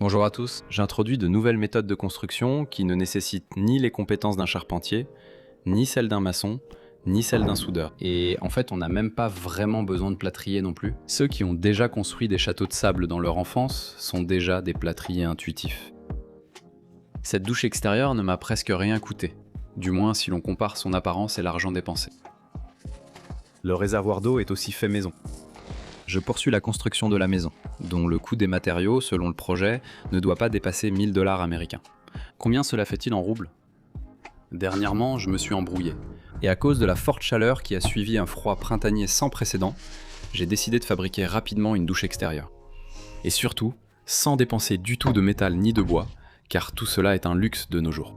Bonjour à tous, j'introduis de nouvelles méthodes de construction qui ne nécessitent ni les compétences d'un charpentier, ni celles d'un maçon, ni celles d'un soudeur. Et en fait, on n'a même pas vraiment besoin de plâtrier non plus. Ceux qui ont déjà construit des châteaux de sable dans leur enfance sont déjà des plâtriers intuitifs. Cette douche extérieure ne m'a presque rien coûté, du moins si l'on compare son apparence et l'argent dépensé. Le réservoir d'eau est aussi fait maison. Je poursuis la construction de la maison, dont le coût des matériaux, selon le projet, ne doit pas dépasser 1000 $ américains. Combien cela fait-il en roubles? Dernièrement, je me suis embrouillé. Et à cause de la forte chaleur qui a suivi un froid printanier sans précédent, j'ai décidé de fabriquer rapidement une douche extérieure. Et surtout, sans dépenser du tout de métal ni de bois, car tout cela est un luxe de nos jours.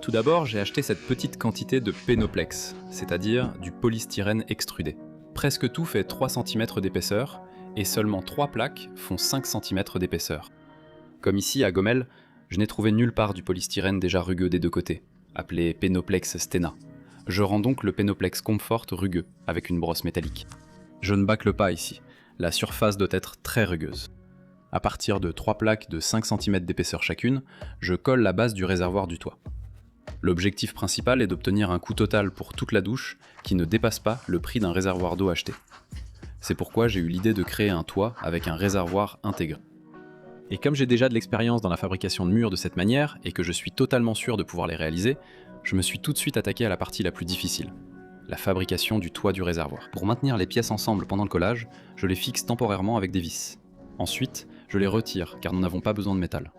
Tout d'abord, j'ai acheté cette petite quantité de Penoplex, c'est-à-dire du polystyrène extrudé. Presque tout fait 3 cm d'épaisseur, et seulement 3 plaques font 5 cm d'épaisseur. Comme ici à Gomel, je n'ai trouvé nulle part du polystyrène déjà rugueux des deux côtés, appelé Penoplex Stena. Je rends donc le Penoplex Comfort rugueux, avec une brosse métallique. Je ne bâcle pas ici, la surface doit être très rugueuse. À partir de 3 plaques de 5 cm d'épaisseur chacune, je colle la base du réservoir du toit. L'objectif principal est d'obtenir un coût total pour toute la douche qui ne dépasse pas le prix d'un réservoir d'eau acheté. C'est pourquoi j'ai eu l'idée de créer un toit avec un réservoir intégré. Et comme j'ai déjà de l'expérience dans la fabrication de murs de cette manière et que je suis totalement sûr de pouvoir les réaliser, je me suis tout de suite attaqué à la partie la plus difficile, la fabrication du toit du réservoir. Pour maintenir les pièces ensemble pendant le collage, je les fixe temporairement avec des vis. Ensuite, je les retire car nous n'avons pas besoin de métal.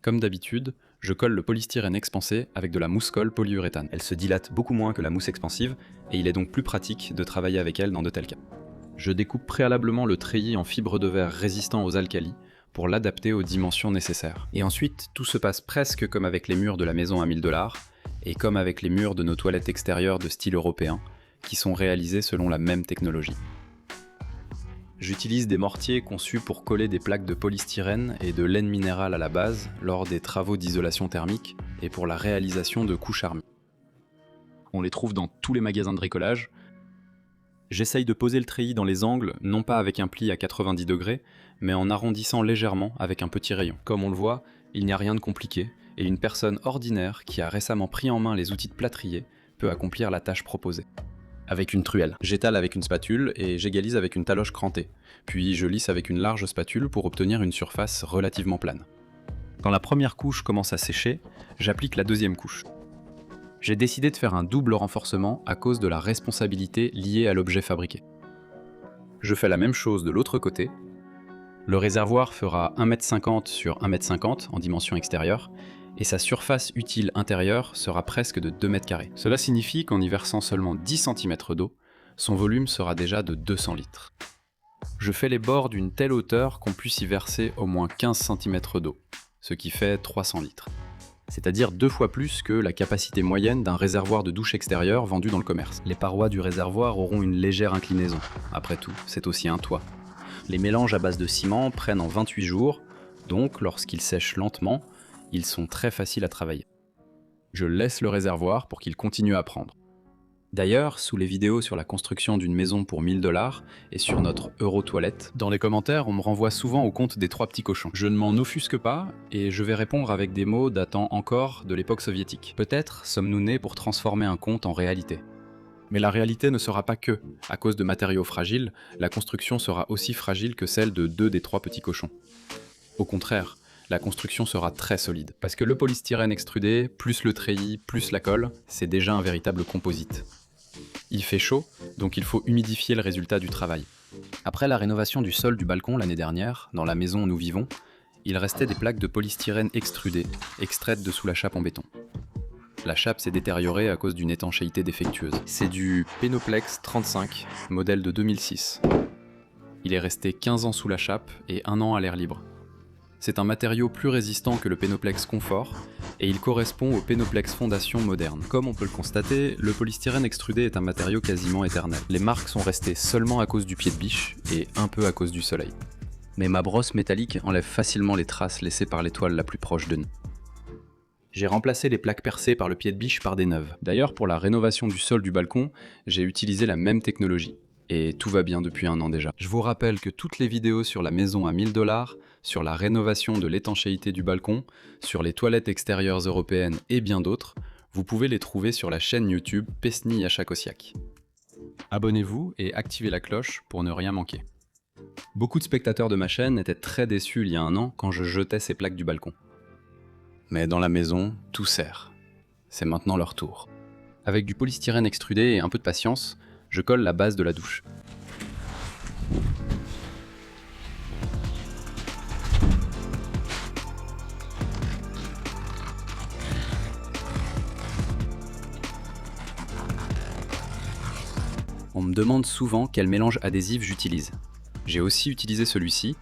Comme d'habitude, je colle le polystyrène expansé avec de la mousse-colle polyuréthane. Elle se dilate beaucoup moins que la mousse expansive et il est donc plus pratique de travailler avec elle dans de tels cas. Je découpe préalablement le treillis en fibre de verre résistant aux alcalis pour l'adapter aux dimensions nécessaires. Et ensuite, tout se passe presque comme avec les murs de la maison à 1000 $ et comme avec les murs de nos toilettes extérieures de style européen qui sont réalisés selon la même technologie. J'utilise des mortiers conçus pour coller des plaques de polystyrène et de laine minérale à la base lors des travaux d'isolation thermique et pour la réalisation de couches armées. On les trouve dans tous les magasins de bricolage. J'essaye de poser le treillis dans les angles, non pas avec un pli à 90 degrés, mais en arrondissant légèrement avec un petit rayon. Comme on le voit, il n'y a rien de compliqué, et une personne ordinaire qui a récemment pris en main les outils de plâtrier peut accomplir la tâche proposée. Avec une truelle. J'étale avec une spatule et j'égalise avec une taloche crantée. Puis je lisse avec une large spatule pour obtenir une surface relativement plane. Quand la première couche commence à sécher, j'applique la deuxième couche. J'ai décidé de faire un double renforcement à cause de la responsabilité liée à l'objet fabriqué. Je fais la même chose de l'autre côté. Le réservoir fera 1,50 m sur 1,50 m en dimension extérieure, et sa surface utile intérieure sera presque de 2 m². Cela signifie qu'en y versant seulement 10 cm d'eau, son volume sera déjà de 200 litres. Je fais les bords d'une telle hauteur qu'on puisse y verser au moins 15 cm d'eau, ce qui fait 300 litres. C'est-à-dire 2 fois plus que la capacité moyenne d'un réservoir de douche extérieure vendu dans le commerce. Les parois du réservoir auront une légère inclinaison. Après tout, c'est aussi un toit. Les mélanges à base de ciment prennent en 28 jours, donc lorsqu'ils sèchent lentement, ils sont très faciles à travailler. Je laisse le réservoir pour qu'il continue à prendre. D'ailleurs, sous les vidéos sur la construction d'une maison pour 1000 $ et sur notre Eurotoilette, dans les commentaires, on me renvoie souvent au conte des 3 petits cochons. Je ne m'en offusque pas et je vais répondre avec des mots datant encore de l'époque soviétique. Peut-être sommes-nous nés pour transformer un conte en réalité. Mais la réalité ne sera pas que, à cause de matériaux fragiles, la construction sera aussi fragile que celle de 2 des 3 petits cochons. Au contraire, la construction sera très solide. Parce que le polystyrène extrudé, plus le treillis, plus la colle, c'est déjà un véritable composite. Il fait chaud, donc il faut humidifier le résultat du travail. Après la rénovation du sol du balcon l'année dernière, dans la maison où nous vivons, il restait des plaques de polystyrène extrudé, extraites de sous la chape en béton. La chape s'est détériorée à cause d'une étanchéité défectueuse. C'est du Penoplex 35, modèle de 2006. Il est resté 15 ans sous la chape et 1 an à l'air libre. C'est un matériau plus résistant que le Penoplex Comfort, et il correspond au Penoplex Fondation moderne. Comme on peut le constater, le polystyrène extrudé est un matériau quasiment éternel. Les marques sont restées seulement à cause du pied de biche, et un peu à cause du soleil. Mais ma brosse métallique enlève facilement les traces laissées par l'étoile la plus proche de nous. J'ai remplacé les plaques percées par le pied de biche par des neuves. D'ailleurs, pour la rénovation du sol du balcon, j'ai utilisé la même technologie. Et tout va bien depuis 1 an déjà. Je vous rappelle que toutes les vidéos sur la maison à 1000 $ sur la rénovation de l'étanchéité du balcon, sur les toilettes extérieures européennes et bien d'autres, vous pouvez les trouver sur la chaîne YouTube Pesni Yachakosiak. Abonnez-vous et activez la cloche pour ne rien manquer. Beaucoup de spectateurs de ma chaîne étaient très déçus il y a un an quand je jetais ces plaques du balcon. Mais dans la maison, tout sert. C'est maintenant leur tour. Avec du polystyrène extrudé et un peu de patience, je colle la base de la douche. On me demande souvent quel mélange adhésif j'utilise. J'ai aussi utilisé celui-ci,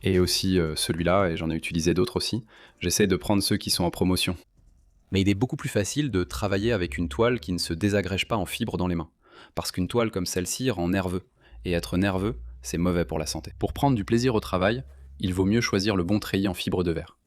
et aussi celui-là, et j'en ai utilisé d'autres aussi. J'essaie de prendre ceux qui sont en promotion. Mais il est beaucoup plus facile de travailler avec une toile qui ne se désagrège pas en fibres dans les mains. Parce qu'une toile comme celle-ci rend nerveux, et être nerveux, c'est mauvais pour la santé. Pour prendre du plaisir au travail, il vaut mieux choisir le bon treillis en fibre de verre.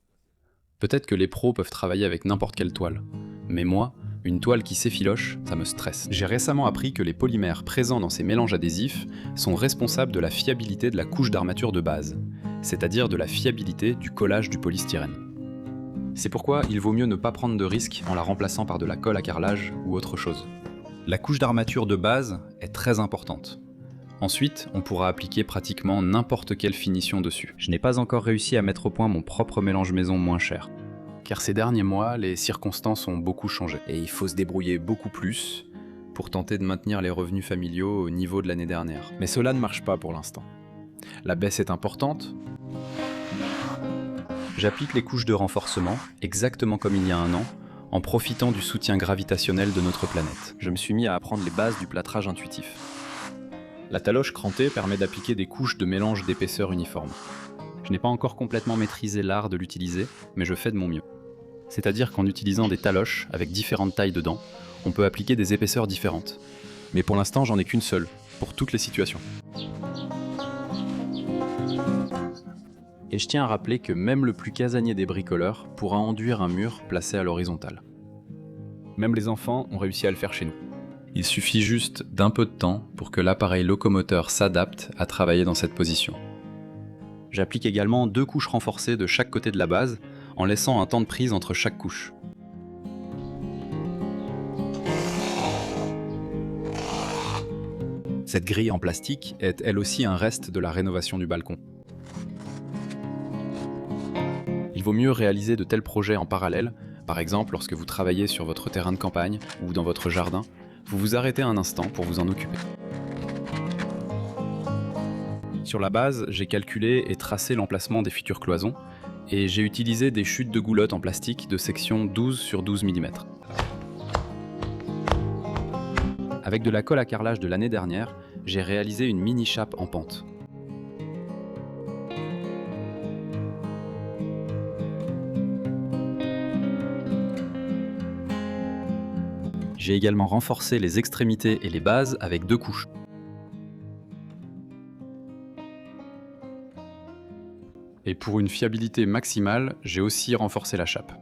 Peut-être que les pros peuvent travailler avec n'importe quelle toile, mais moi, une toile qui s'effiloche, ça me stresse. J'ai récemment appris que les polymères présents dans ces mélanges adhésifs sont responsables de la fiabilité de la couche d'armature de base, c'est-à-dire de la fiabilité du collage du polystyrène. C'est pourquoi il vaut mieux ne pas prendre de risques en la remplaçant par de la colle à carrelage ou autre chose. La couche d'armature de base est très importante. Ensuite, on pourra appliquer pratiquement n'importe quelle finition dessus. Je n'ai pas encore réussi à mettre au point mon propre mélange maison moins cher. Car ces derniers mois, les circonstances ont beaucoup changé. Et il faut se débrouiller beaucoup plus pour tenter de maintenir les revenus familiaux au niveau de l'année dernière. Mais cela ne marche pas pour l'instant. La baisse est importante. J'applique les couches de renforcement, exactement comme il y a un an, en profitant du soutien gravitationnel de notre planète. Je me suis mis à apprendre les bases du plâtrage intuitif. La taloche crantée permet d'appliquer des couches de mélange d'épaisseur uniforme. Je n'ai pas encore complètement maîtrisé l'art de l'utiliser, mais je fais de mon mieux. C'est-à-dire qu'en utilisant des taloches avec différentes tailles de dents, on peut appliquer des épaisseurs différentes. Mais pour l'instant, j'en ai qu'une seule, pour toutes les situations. Et je tiens à rappeler que même le plus casanier des bricoleurs pourra enduire un mur placé à l'horizontale. Même les enfants ont réussi à le faire chez nous. Il suffit juste d'un peu de temps pour que l'appareil locomoteur s'adapte à travailler dans cette position. J'applique également 2 couches renforcées de chaque côté de la base, en laissant un temps de prise entre chaque couche. Cette grille en plastique est elle aussi un reste de la rénovation du balcon. Il vaut mieux réaliser de tels projets en parallèle, par exemple lorsque vous travaillez sur votre terrain de campagne ou dans votre jardin, vous vous arrêtez un instant pour vous en occuper. Sur la base, j'ai calculé et tracé l'emplacement des futures cloisons, et j'ai utilisé des chutes de goulottes en plastique de section 12 sur 12 mm. Avec de la colle à carrelage de l'année dernière, j'ai réalisé une mini chape en pente. J'ai également renforcé les extrémités et les bases avec 2 couches. Et pour une fiabilité maximale, j'ai aussi renforcé la chape.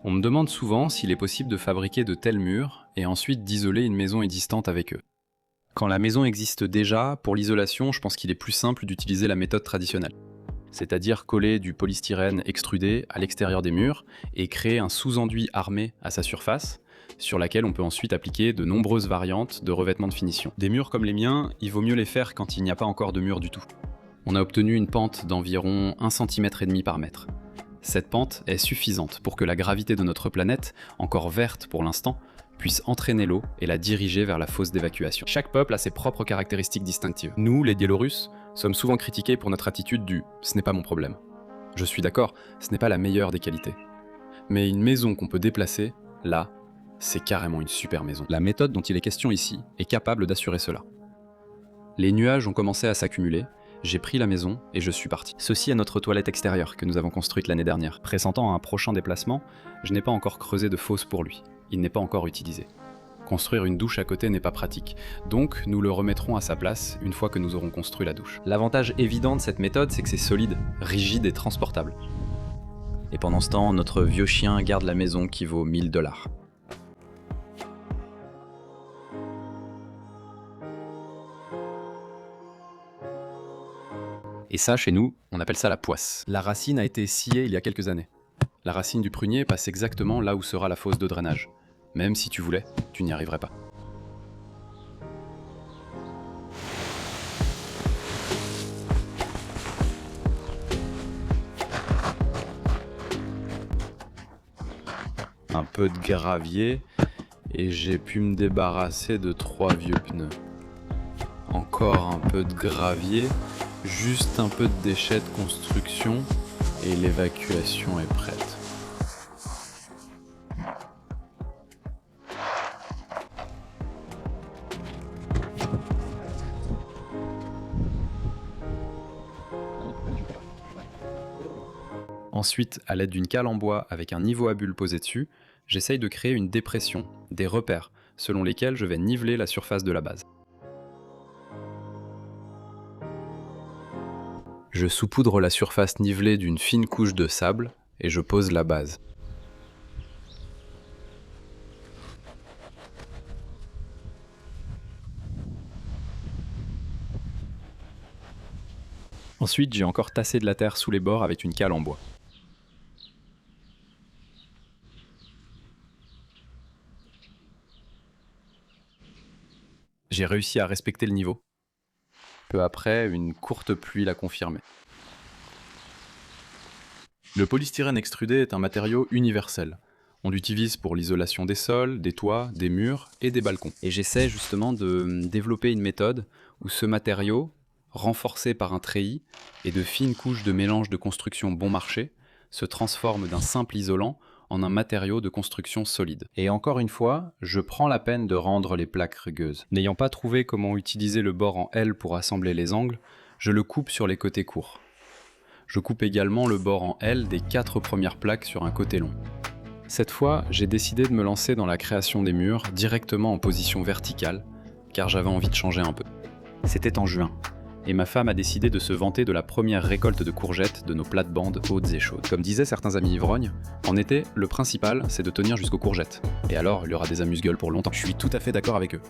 On me demande souvent s'il est possible de fabriquer de tels murs et ensuite d'isoler une maison existante avec eux. Quand la maison existe déjà, pour l'isolation, je pense qu'il est plus simple d'utiliser la méthode traditionnelle. C'est-à-dire coller du polystyrène extrudé à l'extérieur des murs et créer un sous-enduit armé à sa surface, sur laquelle on peut ensuite appliquer de nombreuses variantes de revêtement de finition. Des murs comme les miens, il vaut mieux les faire quand il n'y a pas encore de mur du tout. On a obtenu une pente d'environ 1,5 cm par mètre. Cette pente est suffisante pour que la gravité de notre planète, encore verte pour l'instant, puisse entraîner l'eau et la diriger vers la fosse d'évacuation. Chaque peuple a ses propres caractéristiques distinctives. Nous, les Biélorusses, sommes souvent critiqués pour notre attitude du « ce n'est pas mon problème ». Je suis d'accord, ce n'est pas la meilleure des qualités. Mais une maison qu'on peut déplacer, là, c'est carrément une super maison. La méthode dont il est question ici est capable d'assurer cela. Les nuages ont commencé à s'accumuler, j'ai pris la maison et je suis parti. Ceci est notre toilette extérieure que nous avons construite l'année dernière. Pressentant un prochain déplacement, je n'ai pas encore creusé de fosse pour lui. Il n'est pas encore utilisé. Construire une douche à côté n'est pas pratique, donc nous le remettrons à sa place une fois que nous aurons construit la douche. L'avantage évident de cette méthode, c'est que c'est solide, rigide et transportable. Et pendant ce temps, notre vieux chien garde la maison qui vaut 1000 $. Et ça, chez nous, on appelle ça la poisse. La racine a été sciée il y a quelques années. La racine du prunier passe exactement là où sera la fosse de drainage. Même si tu voulais, tu n'y arriverais pas. Un peu de gravier et j'ai pu me débarrasser de 3 vieux pneus. Encore un peu de gravier, juste un peu de déchets de construction et l'évacuation est prête. Ensuite, à l'aide d'une cale en bois avec un niveau à bulles posé dessus, j'essaye de créer une dépression, des repères, selon lesquels je vais niveler la surface de la base. Je saupoudre la surface nivelée d'une fine couche de sable et je pose la base. Ensuite, j'ai encore tassé de la terre sous les bords avec une cale en bois. J'ai réussi à respecter le niveau. Peu après, une courte pluie l'a confirmé. Le polystyrène extrudé est un matériau universel. On l'utilise pour l'isolation des sols, des toits, des murs et des balcons. Et j'essaie justement de développer une méthode où ce matériau, renforcé par un treillis et de fines couches de mélange de construction bon marché, se transforme d'un simple isolant en un matériau de construction solide. Et encore une fois, je prends la peine de rendre les plaques rugueuses. N'ayant pas trouvé comment utiliser le bord en L pour assembler les angles, je le coupe sur les côtés courts. Je coupe également le bord en L des 4 premières plaques sur un côté long. Cette fois, j'ai décidé de me lancer dans la création des murs directement en position verticale, car j'avais envie de changer un peu. C'était en juin, et ma femme a décidé de se vanter de la première récolte de courgettes de nos plates-bandes hautes et chaudes. Comme disaient certains amis ivrognes, en été, le principal, c'est de tenir jusqu'aux courgettes. Et alors, il y aura des amuse-gueules pour longtemps. Je suis tout à fait d'accord avec eux.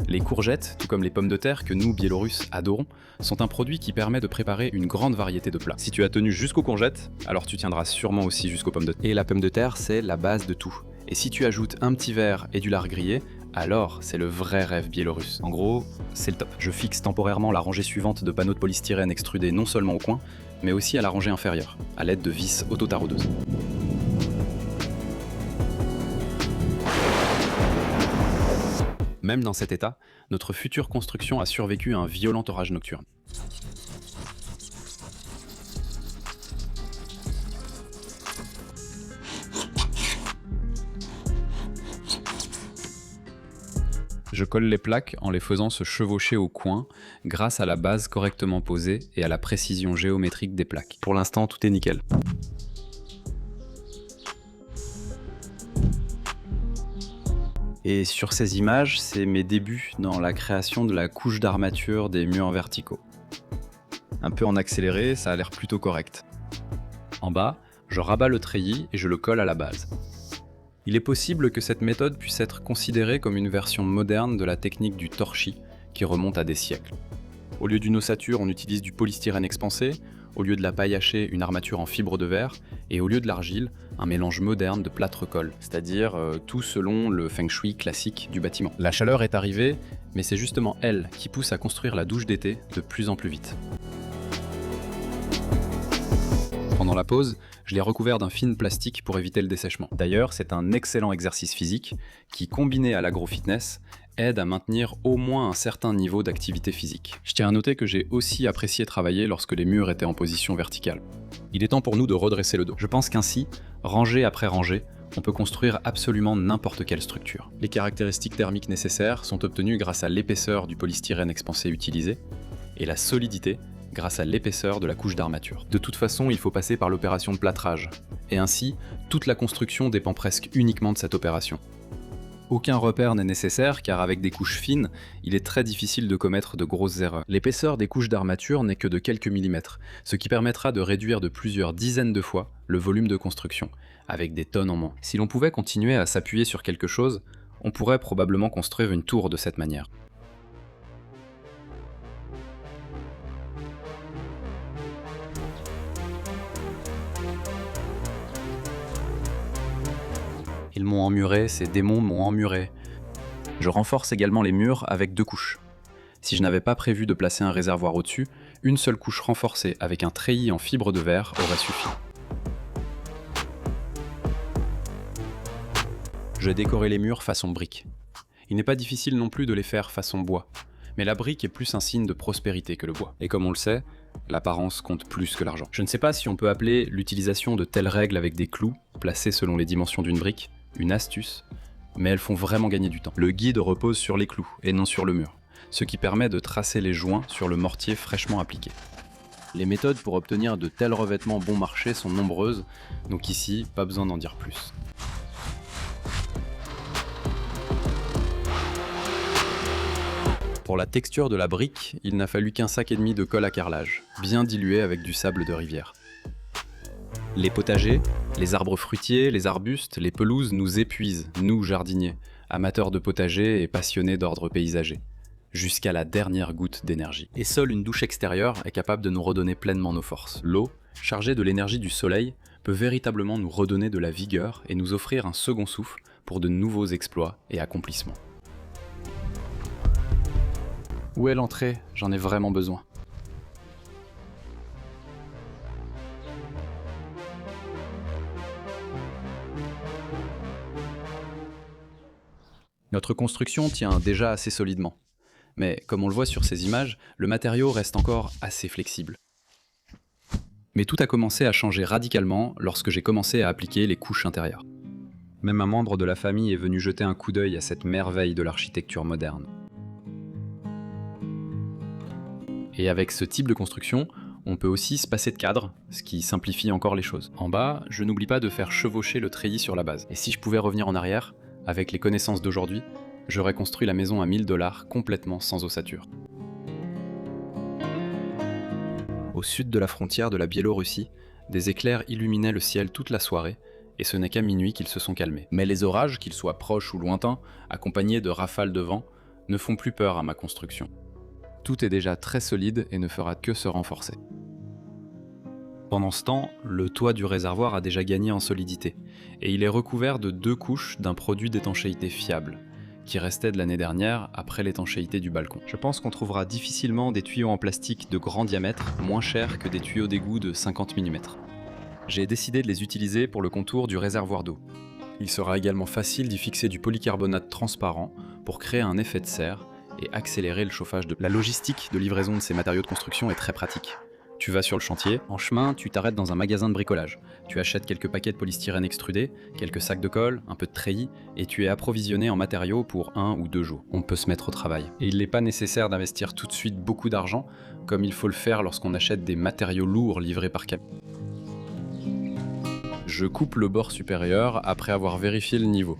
Les courgettes, tout comme les pommes de terre que nous, Biélorusses, adorons, sont un produit qui permet de préparer une grande variété de plats. Si tu as tenu jusqu'aux courgettes, alors tu tiendras sûrement aussi jusqu'aux pommes de terre. Et la pomme de terre, c'est la base de tout. Et si tu ajoutes un petit verre et du lard grillé, alors c'est le vrai rêve biélorusse. En gros, c'est le top. Je fixe temporairement la rangée suivante de panneaux de polystyrène extrudés non seulement au coin, mais aussi à la rangée inférieure, à l'aide de vis auto-taraudeuses. Même dans cet état, notre future construction a survécu à un violent orage nocturne. Je colle les plaques en les faisant se chevaucher au coin grâce à la base correctement posée et à la précision géométrique des plaques. Pour l'instant, tout est nickel. Et sur ces images, c'est mes débuts dans la création de la couche d'armature des murs verticaux. Un peu en accéléré, ça a l'air plutôt correct. En bas, je rabats le treillis et je le colle à la base. Il est possible que cette méthode puisse être considérée comme une version moderne de la technique du torchis, qui remonte à des siècles. Au lieu d'une ossature, on utilise du polystyrène expansé, au lieu de la paille hachée, une armature en fibre de verre, et au lieu de l'argile, un mélange moderne de plâtre-colle, c'est-à-dire tout selon le feng shui classique du bâtiment. La chaleur est arrivée, mais c'est justement elle qui pousse à construire la douche d'été de plus en plus vite. Pendant la pause, je l'ai recouvert d'un film plastique pour éviter le dessèchement. D'ailleurs, c'est un excellent exercice physique qui, combiné à l'agro-fitness, aide à maintenir au moins un certain niveau d'activité physique. Je tiens à noter que j'ai aussi apprécié travailler lorsque les murs étaient en position verticale. Il est temps pour nous de redresser le dos. Je pense qu'ainsi, rangée après rangée, on peut construire absolument n'importe quelle structure. Les caractéristiques thermiques nécessaires sont obtenues grâce à l'épaisseur du polystyrène expansé utilisé et la solidité grâce à l'épaisseur de la couche d'armature. De toute façon, il faut passer par l'opération de plâtrage, et ainsi, toute la construction dépend presque uniquement de cette opération. Aucun repère n'est nécessaire car avec des couches fines, il est très difficile de commettre de grosses erreurs. L'épaisseur des couches d'armature n'est que de quelques millimètres, ce qui permettra de réduire de plusieurs dizaines de fois le volume de construction, avec des tonnes en moins. Si l'on pouvait continuer à s'appuyer sur quelque chose, on pourrait probablement construire une tour de cette manière. Ils m'ont emmuré, ces démons m'ont emmuré. Je renforce également les murs avec 2 couches. Si je n'avais pas prévu de placer un réservoir au-dessus, une seule couche renforcée avec un treillis en fibre de verre aurait suffi. Je décorais les murs façon brique. Il n'est pas difficile non plus de les faire façon bois, mais la brique est plus un signe de prospérité que le bois. Et comme on le sait, l'apparence compte plus que l'argent. Je ne sais pas si on peut appeler l'utilisation de telles règles avec des clous, placés selon les dimensions d'une brique, une astuce, mais elles font vraiment gagner du temps. Le guide repose sur les clous et non sur le mur, ce qui permet de tracer les joints sur le mortier fraîchement appliqué. Les méthodes pour obtenir de tels revêtements bon marché sont nombreuses, donc ici, pas besoin d'en dire plus. Pour la texture de la brique, il n'a fallu qu'un sac et demi de colle à carrelage, bien dilué avec du sable de rivière. Les potagers, les arbres fruitiers, les arbustes, les pelouses nous épuisent, nous jardiniers, amateurs de potager et passionnés d'ordre paysager, jusqu'à la dernière goutte d'énergie. Et seule une douche extérieure est capable de nous redonner pleinement nos forces. L'eau, chargée de l'énergie du soleil, peut véritablement nous redonner de la vigueur et nous offrir un second souffle pour de nouveaux exploits et accomplissements. Où est l'entrée? J'en ai vraiment besoin. Notre construction tient déjà assez solidement. Mais comme on le voit sur ces images, le matériau reste encore assez flexible. Mais tout a commencé à changer radicalement lorsque j'ai commencé à appliquer les couches intérieures. Même un membre de la famille est venu jeter un coup d'œil à cette merveille de l'architecture moderne. Et avec ce type de construction, on peut aussi se passer de cadre, ce qui simplifie encore les choses. En bas, je n'oublie pas de faire chevaucher le treillis sur la base. Et si je pouvais revenir en arrière, avec les connaissances d'aujourd'hui, j'aurais construit la maison à 1000 $ complètement sans ossature. Au sud de la frontière de la Biélorussie, des éclairs illuminaient le ciel toute la soirée, et ce n'est qu'à minuit qu'ils se sont calmés. Mais les orages, qu'ils soient proches ou lointains, accompagnés de rafales de vent, ne font plus peur à ma construction. Tout est déjà très solide et ne fera que se renforcer. Pendant ce temps, le toit du réservoir a déjà gagné en solidité, et il est recouvert de 2 couches d'un produit d'étanchéité fiable, qui restait de l'année dernière après l'étanchéité du balcon. Je pense qu'on trouvera difficilement des tuyaux en plastique de grand diamètre moins chers que des tuyaux d'égout de 50 mm. J'ai décidé de les utiliser pour le contour du réservoir d'eau. Il sera également facile d'y fixer du polycarbonate transparent pour créer un effet de serre et accélérer le chauffage de... La logistique de livraison de ces matériaux de construction est très pratique. Tu vas sur le chantier, en chemin, tu t'arrêtes dans un magasin de bricolage. Tu achètes quelques paquets de polystyrène extrudé, quelques sacs de colle, un peu de treillis, et tu es approvisionné en matériaux pour 1 ou 2 jours. On peut se mettre au travail. Et il n'est pas nécessaire d'investir tout de suite beaucoup d'argent, comme il faut le faire lorsqu'on achète des matériaux lourds livrés par camion. Je coupe le bord supérieur après avoir vérifié le niveau.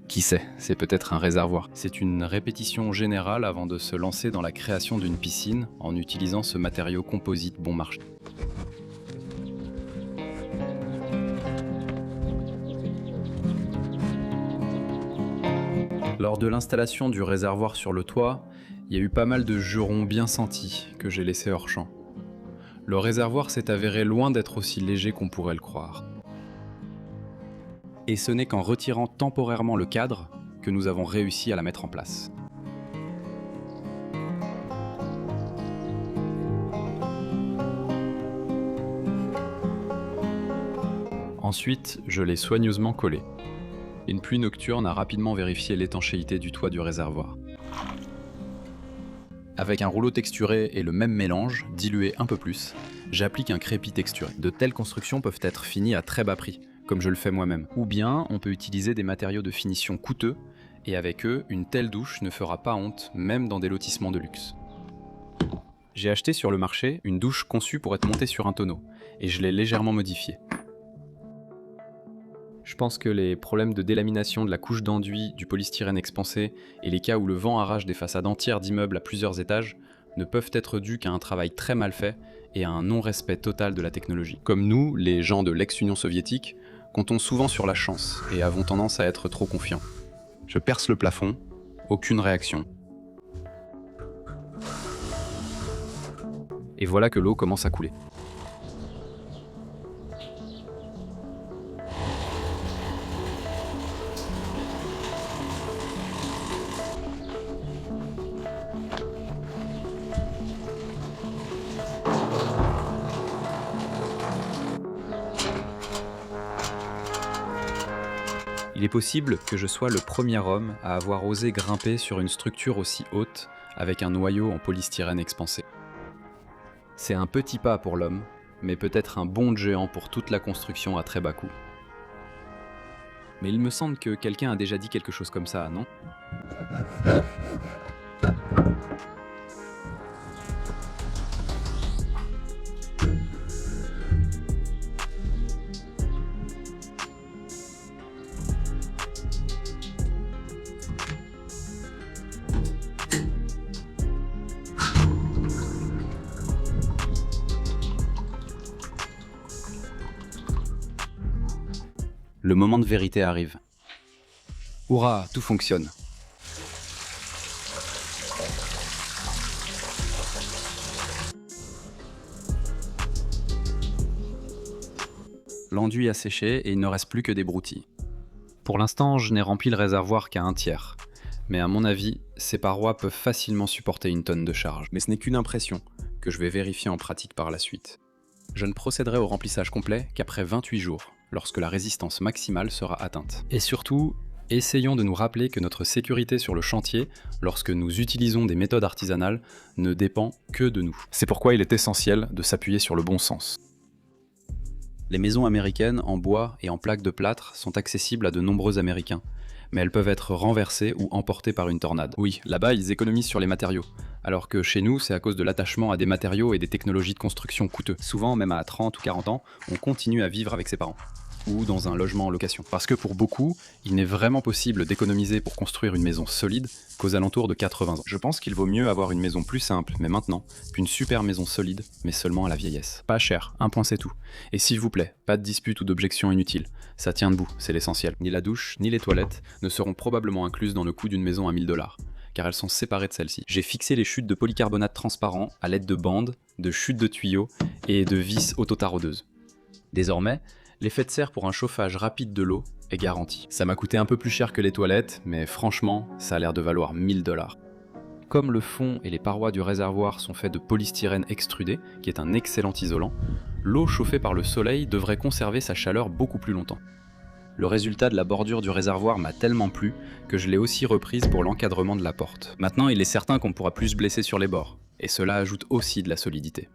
Qui sait, c'est peut-être un réservoir. C'est une répétition générale avant de se lancer dans la création d'une piscine en utilisant ce matériau composite bon marché. Lors de l'installation du réservoir sur le toit, il y a eu pas mal de jurons bien sentis que j'ai laissés hors champ. Le réservoir s'est avéré loin d'être aussi léger qu'on pourrait le croire. Et ce n'est qu'en retirant temporairement le cadre que nous avons réussi à la mettre en place. Ensuite, je l'ai soigneusement collé. Une pluie nocturne a rapidement vérifié l'étanchéité du toit du réservoir. Avec un rouleau texturé et le même mélange, dilué un peu plus, j'applique un crépi texturé. De telles constructions peuvent être finies à très bas prix, comme je le fais moi-même. Ou bien, on peut utiliser des matériaux de finition coûteux, et avec eux, une telle douche ne fera pas honte, même dans des lotissements de luxe. J'ai acheté sur le marché une douche conçue pour être montée sur un tonneau, et je l'ai légèrement modifiée. Je pense que les problèmes de délamination de la couche d'enduit du polystyrène expansé et les cas où le vent arrache des façades entières d'immeubles à plusieurs étages ne peuvent être dus qu'à un travail très mal fait et à un non-respect total de la technologie. Comme nous, les gens de l'ex-Union soviétique, comptons souvent sur la chance et avons tendance à être trop confiants. Je perce le plafond, aucune réaction. Et voilà que l'eau commence à couler. Il est possible que je sois le premier homme à avoir osé grimper sur une structure aussi haute avec un noyau en polystyrène expansé. C'est un petit pas pour l'homme, mais peut-être un bond de géant pour toute la construction à très bas coût. Mais il me semble que quelqu'un a déjà dit quelque chose comme ça, non ? Le moment de vérité arrive. Hurrah, tout fonctionne. L'enduit a séché et il ne reste plus que des broutilles. Pour l'instant, je n'ai rempli le réservoir qu'à 1/3. Mais à mon avis, ces parois peuvent facilement supporter une tonne de charge. Mais ce n'est qu'une impression, que je vais vérifier en pratique par la suite. Je ne procéderai au remplissage complet qu'après 28 jours, lorsque la résistance maximale sera atteinte. Et surtout, essayons de nous rappeler que notre sécurité sur le chantier, lorsque nous utilisons des méthodes artisanales, ne dépend que de nous. C'est pourquoi il est essentiel de s'appuyer sur le bon sens. Les maisons américaines en bois et en plaques de plâtre sont accessibles à de nombreux Américains, mais elles peuvent être renversées ou emportées par une tornade. Oui, là-bas ils économisent sur les matériaux, alors que chez nous c'est à cause de l'attachement à des matériaux et des technologies de construction coûteux. Souvent, même à 30 ou 40 ans, on continue à vivre avec ses parents, ou dans un logement en location. Parce que pour beaucoup, il n'est vraiment possible d'économiser pour construire une maison solide qu'aux alentours de 80 ans. Je pense qu'il vaut mieux avoir une maison plus simple, mais maintenant, qu'une super maison solide, mais seulement à la vieillesse. Pas cher, un point c'est tout. Et s'il vous plaît, pas de dispute ou d'objection inutile. Ça tient debout, c'est l'essentiel. Ni la douche, ni les toilettes ne seront probablement incluses dans le coût d'une maison à 1000 $, car elles sont séparées de celles-ci. J'ai fixé les chutes de polycarbonate transparent à l'aide de bandes, de chutes de tuyaux et de vis autotaraudeuses. Désormais, l'effet de serre pour un chauffage rapide de l'eau est garanti. Ça m'a coûté un peu plus cher que les toilettes, mais franchement, ça a l'air de valoir 1000 $. Comme le fond et les parois du réservoir sont faits de polystyrène extrudé, qui est un excellent isolant, l'eau chauffée par le soleil devrait conserver sa chaleur beaucoup plus longtemps. Le résultat de la bordure du réservoir m'a tellement plu que je l'ai aussi reprise pour l'encadrement de la porte. Maintenant, il est certain qu'on pourra plus se blesser sur les bords, et cela ajoute aussi de la solidité.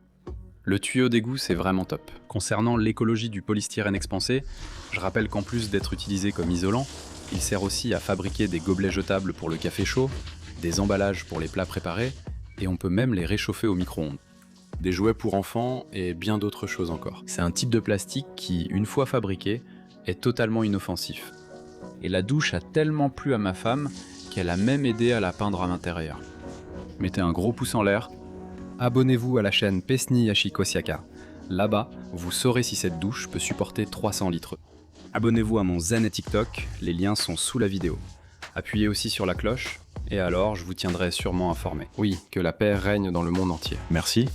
Le tuyau d'égout, c'est vraiment top. Concernant l'écologie du polystyrène expansé, je rappelle qu'en plus d'être utilisé comme isolant, il sert aussi à fabriquer des gobelets jetables pour le café chaud, des emballages pour les plats préparés, et on peut même les réchauffer au micro-ondes. Des jouets pour enfants et bien d'autres choses encore. C'est un type de plastique qui, une fois fabriqué, est totalement inoffensif. Et la douche a tellement plu à ma femme qu'elle a même aidé à la peindre à l'intérieur. Mettez un gros pouce en l'air. Abonnez-vous à la chaîne Pesni Yashiko Siaka. Là-bas, vous saurez si cette douche peut supporter 300 litres. Abonnez-vous à mon Zen et TikTok, les liens sont sous la vidéo. Appuyez aussi sur la cloche, et alors je vous tiendrai sûrement informé. Oui, que la paix règne dans le monde entier. Merci,